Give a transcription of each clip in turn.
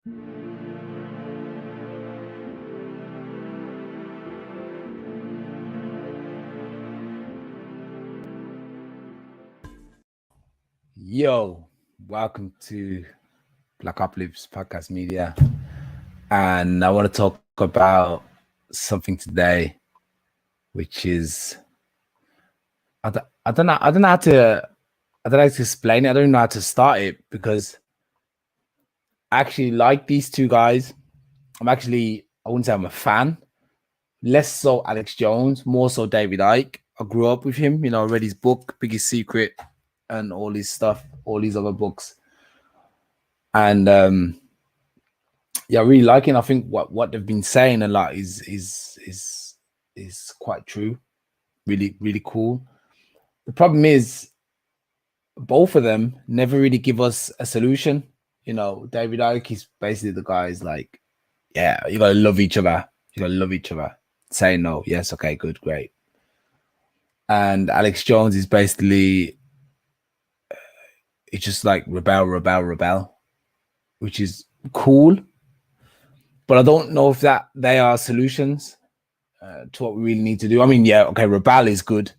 Yo, welcome to Black Uplifts Podcast Media, and I want to talk about something today, which is I don't know how to explain it. I don't even know how to start it because I actually like these two guys. I wouldn't say I'm a fan. Less so Alex Jones, more so David Icke. I grew up with him, I read his book, Biggest Secret, and all his stuff, all these other books. And yeah, I really like it. I think what they've been saying a lot is quite true. Really, really cool. The problem is both of them never really give us a solution. David Icke is basically the guy is like, yeah, you gotta love each other. You gotta love each other. Say no, yes, okay, good, great. And Alex Jones is basically it's just like rebel, which is cool. But I don't know if that they are solutions to what we really need to do. I mean, yeah, okay, rebel is good,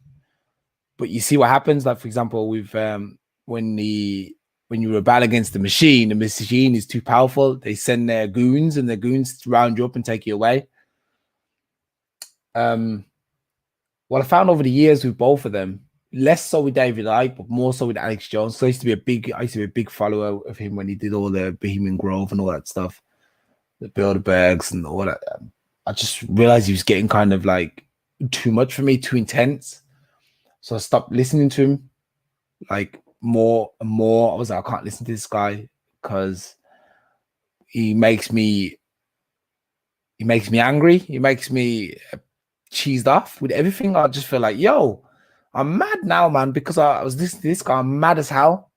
but you see what happens. Like, for example, with when you rebel against the machine is too powerful. They send their goons, and their goons round you up and take you away. What I found over the years with both of them, less so with David Icke, but more so with Alex Jones. So I used to be a big follower of him when he did all the Bohemian Grove and all that stuff, the Bilderbergs and all that. I just realized he was getting kind of like too much for me, too intense. So I stopped listening to him, like more and more. I was like, I can't listen to this guy because he makes me angry. He makes me cheesed off with everything. I just feel like, yo, I'm mad now, man, because I was listening to this guy. I'm mad as hell.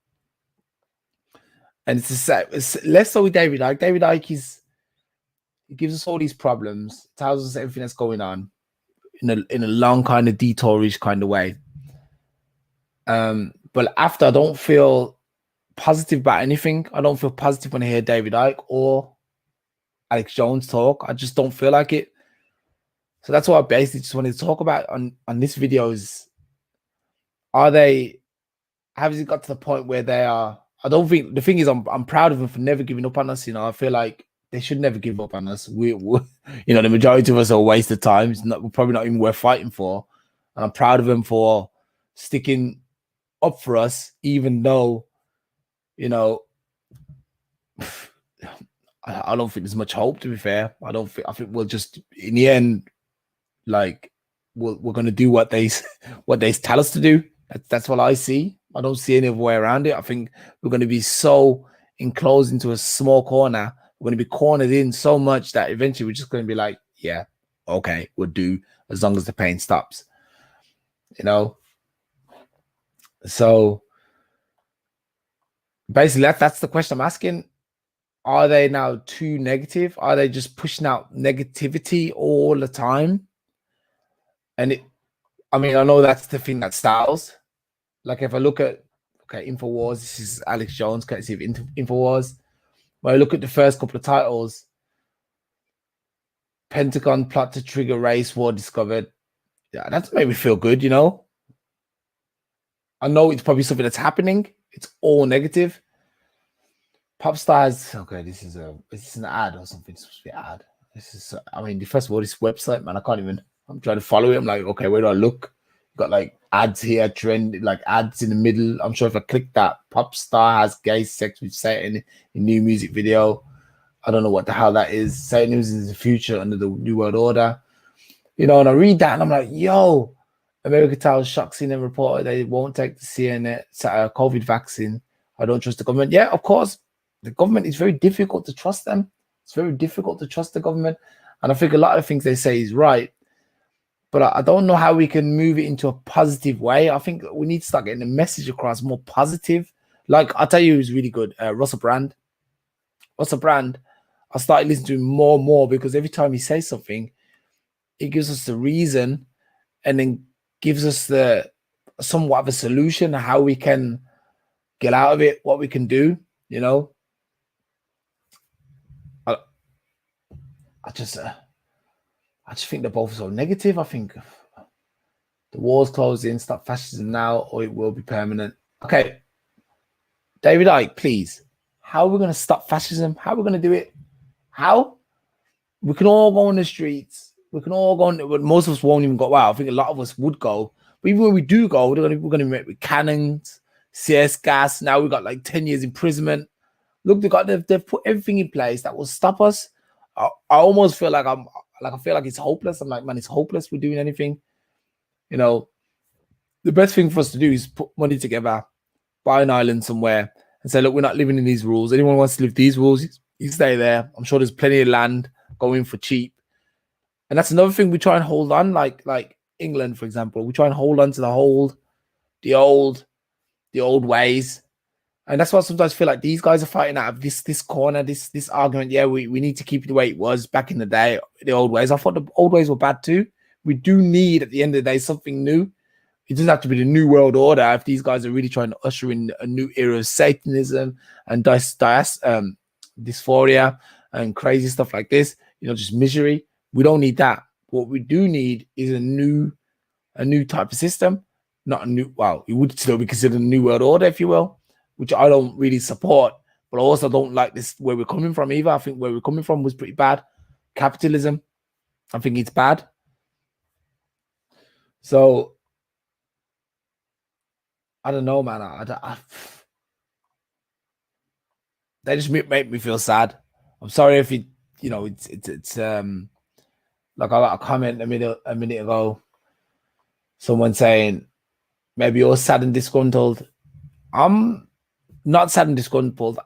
And it's less so with David Icke. David Icke he gives us all these problems, tells us everything that's going on in a long kind of detourish kind of way. But after, I don't feel positive about anything. I don't feel positive when I hear David Icke or Alex Jones talk. I just don't feel like it. So that's what I basically just wanted to talk about on this video is, has it got to the point where they are? I don't think, the thing is, I'm proud of them for never giving up on us. I feel like they should never give up on us. We the majority of us are a waste of time. We're probably not even worth fighting for. And I'm proud of them for sticking up for us, even though, I don't think there's much hope, to be fair. I think we'll just, in the end, like, we're going to do what they tell us to do. That's what I see. I don't see any other way around it. I think we're going to be so enclosed into a small corner. We're going to be cornered in so much that eventually we're just going to be like, yeah, okay, we'll do as long as the pain stops. So basically that's the question I'm asking. Are they now too negative? Are they just pushing out negativity all the time? And I know that's the thing that styles. Like, if I look at, Infowars, this is Alex Jones, courtesy of Infowars. When I look at the first couple of titles, Pentagon plot to trigger race war discovered. Yeah, that's made me feel good, I know it's probably something that's happening. It's all negative. Pop stars. Okay, this is an ad or something? It's supposed to be an ad. This is, first of all, this website, man, I'm trying to follow it. I'm like, okay, where do I look? Got like ads here, trend, like ads in the middle. I'm sure if I click that, pop star has gay sex with Satan in new music video. I don't know what the hell that is. Satan is in the future under the New World Order. And I read that and I'm like, yo, America tells shock CNN reporter they won't take the CNN COVID vaccine. I don't trust the government. Yeah, of course. The government is very difficult to trust them. It's very difficult to trust the government. And I think a lot of things they say is right. But I don't know how we can move it into a positive way. I think we need to start getting the message across more positive. Like, I'll tell you who's really good. Russell Brand. I started listening to him more and more because every time he says something, it gives us the reason and then gives us the somewhat of a solution, how we can get out of it, what we can do, I just think they're both so negative. I think the war's closing, stop fascism now, or it will be permanent. Okay, David Icke, please. How are we going to stop fascism? How are we going to do it? How? We can all go on the streets. We can all go on. But most of us won't even go out. I think a lot of us would go. But even when we do go, we're going to be met with cannons, CS gas. Now we've got like 10 years imprisonment. Look, they've put everything in place that will stop us. I almost feel like I feel like it's hopeless. I'm like, man, it's hopeless. We're doing anything. You know, the best thing for us to do is put money together, buy an island somewhere, and say, look, we're not living in these rules. Anyone wants to live these rules, you stay there. I'm sure there's plenty of land going for cheap. And that's another thing we try and hold on, like England, for example. We try and hold on to the old ways. And that's why I sometimes feel like these guys are fighting out of this corner, this argument. Yeah, we need to keep it the way it was back in the day, the old ways. I thought the old ways were bad too. We do need, at the end of the day, something new. It doesn't have to be the new world order if these guys are really trying to usher in a new era of Satanism and dysphoria and crazy stuff like this, just misery. We don't need that. What we do need is a new type of system, not a new, well, it would still be considered a new world order, if you will, which I don't really support, but I also don't like this where we're coming from either. I think where we're coming from was pretty bad. Capitalism, I think it's bad. So I don't know, man. They just make me feel sad. I'm sorry if it's like I got a comment a minute ago. Someone saying maybe you're sad and disgruntled. I'm not sad and disgruntled.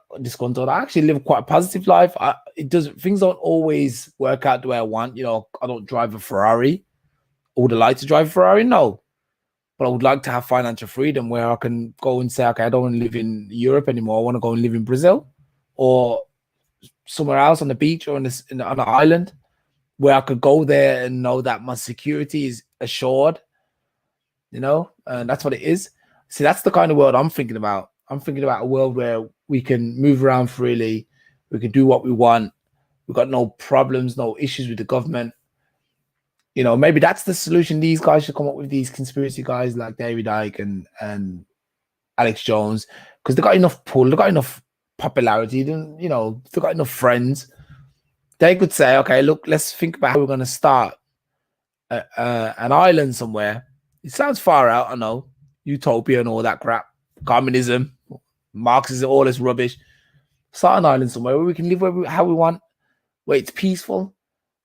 I actually live quite a positive life. Things don't always work out the way I want. I don't drive a Ferrari. I would like to drive a Ferrari, no. But I would like to have financial freedom where I can go and say, okay, I don't want to live in Europe anymore. I want to go and live in Brazil or somewhere else on the beach or on an island where I could go there and know that my security is assured, and that's what it is. See, that's the kind of world I'm thinking about. I'm thinking about a world where we can move around freely. We can do what we want. We've got no problems, no issues with the government. Maybe that's the solution. These guys should come up with, these conspiracy guys like David Icke and Alex Jones, because they got enough pull, they got enough popularity, they've got enough friends. They could say, okay, look, let's think about how we're going to start an island somewhere. It sounds far out, I know, utopia and all that crap, communism, Marxism, all this rubbish. Start an island somewhere where we can live how we want, where it's peaceful,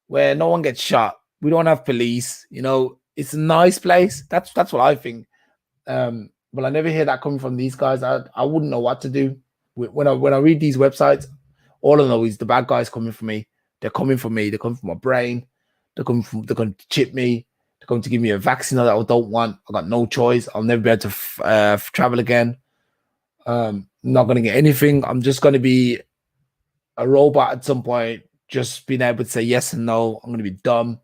where no one gets shot. We don't have police, it's a nice place. That's what I think. But I never hear that coming from these guys. I wouldn't know what to do. When I read these websites, all I know is the bad guys coming for me. They're coming for me. They're coming for my brain. They're going to chip me. They're going to give me a vaccine that I don't want. I got no choice. I'll never be able to travel again. I'm not going to get anything. I'm just going to be a robot at some point, just being able to say yes and no. I'm going to be dumb.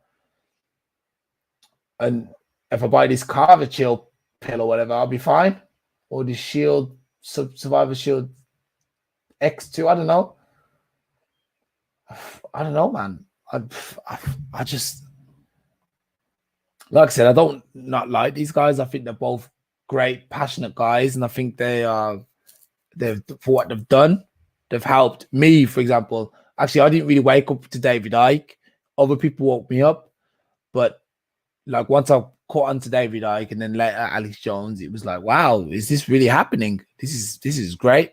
And if I buy this Carver Chill pill or whatever, I'll be fine. Or the Shield, Survivor Shield X2, I don't know, man. I just, like I said, I don't not like these guys. I think they're both great, passionate guys, and I think for what they've done, they've helped me, for example. Actually, I didn't really wake up to David Icke. Other people woke me up, but like once I caught on to David Icke and then later Alex Jones, it was like, wow, is this really happening? This is great.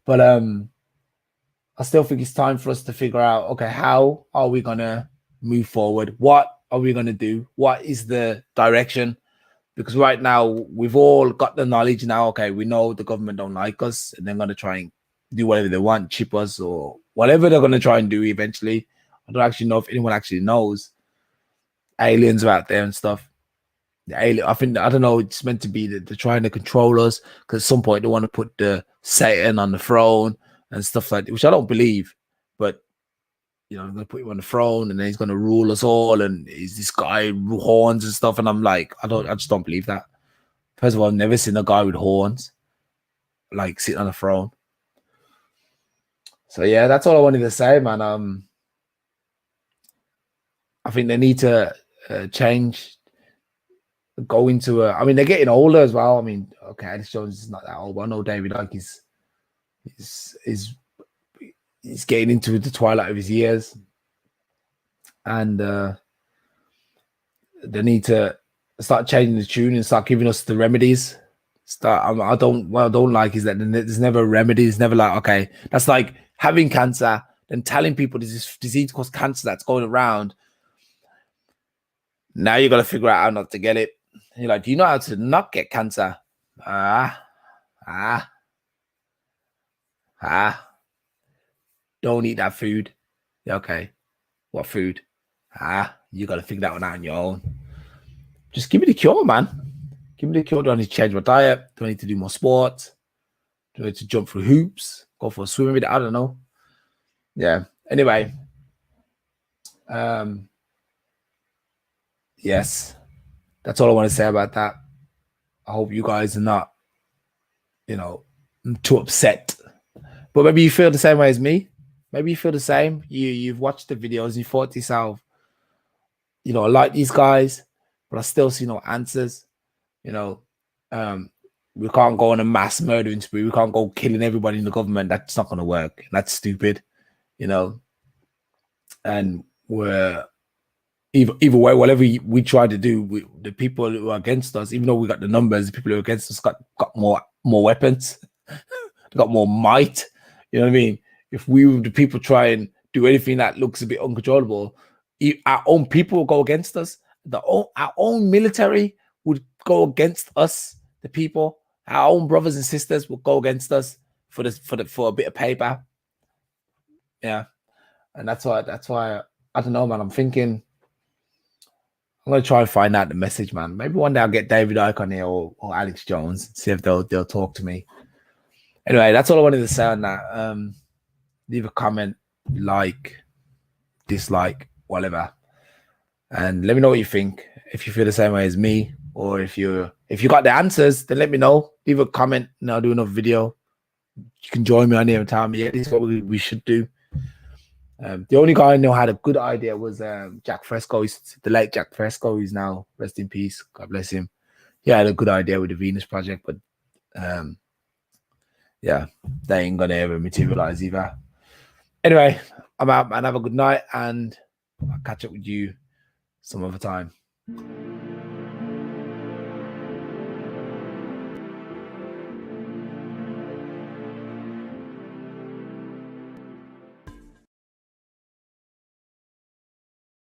But I still think it's time for us to figure out, okay, how are we gonna move forward? What are we gonna do? What is the direction? Because right now we've all got the knowledge now. Okay, we know the government don't like us and they're gonna try and do whatever they want, chip us or whatever they're gonna try and do eventually. I don't actually know if anyone actually knows. Aliens are out there and stuff. I don't know, it's meant to be that they're trying to control us because at some point they want to put the Satan on the throne and stuff like that, which I don't believe. But they're going to put him on the throne and then he's going to rule us all, and he's this guy with horns and stuff. And I'm like, I just don't believe that. First of all, I've never seen a guy with horns like sitting on a throne. So yeah, that's all I wanted to say, man. I think they need to change, go into a. I mean, they're getting older as well. I mean, okay, Alex Jones is not that old, but I know David Icke is getting into the twilight of his years, and they need to start changing the tune and start giving us the remedies. What I don't like is that there's never a remedy. It's never like, okay, that's like having cancer, then telling people there's this disease called cancer that's going around. Now you got to figure out how not to get it. And you're like, do you know how to not get cancer? Don't eat that food. Okay, what food? You got to figure that one out on your own. Just give me the cure, man. Give me the cure. Do I need to change my diet? Do I need to do more sports? Do I need to jump through hoops? Go for a swim with it? I don't know. Yeah. Anyway. Yes. That's all I want to say about that. I hope you guys are not, too upset. But maybe you feel the same way as me. Maybe you feel the same. You've watched the videos and you thought to yourself, I like these guys, but I still see no answers. We can't go on a mass murdering spree. We can't go killing everybody in the government. That's not going to work. That's stupid, And we're either way, whatever we try to do, the people who are against us, even though we got the numbers, the people who are against us got more weapons, got more might. You know what I mean? If the people try and do anything that looks a bit uncontrollable, our own people will go against us. Our own military would go against us. The people, our own brothers and sisters, will go against us for a bit of paper. Yeah, and that's why I don't know, man. I'm thinking I'm gonna try and find out the message, man. Maybe one day I'll get David Icke on here or Alex Jones, see if they'll talk to me. Anyway, that's all I wanted to say on that. Leave a comment, like, dislike, whatever, and let me know what you think. If you feel the same way as me, or if you got the answers, then let me know. Leave a comment and I'll do another video. You can join me on here and tell me, yeah, this is what we should do. The only guy I know had a good idea was Jack Fresco. He's the late Jack Fresco. He's now, rest in peace, God bless him. He had a good idea with the Venus Project, but yeah, they ain't gonna ever materialize either. Anyway, I'm out, man. Have a good night, and I'll catch up with you some other time.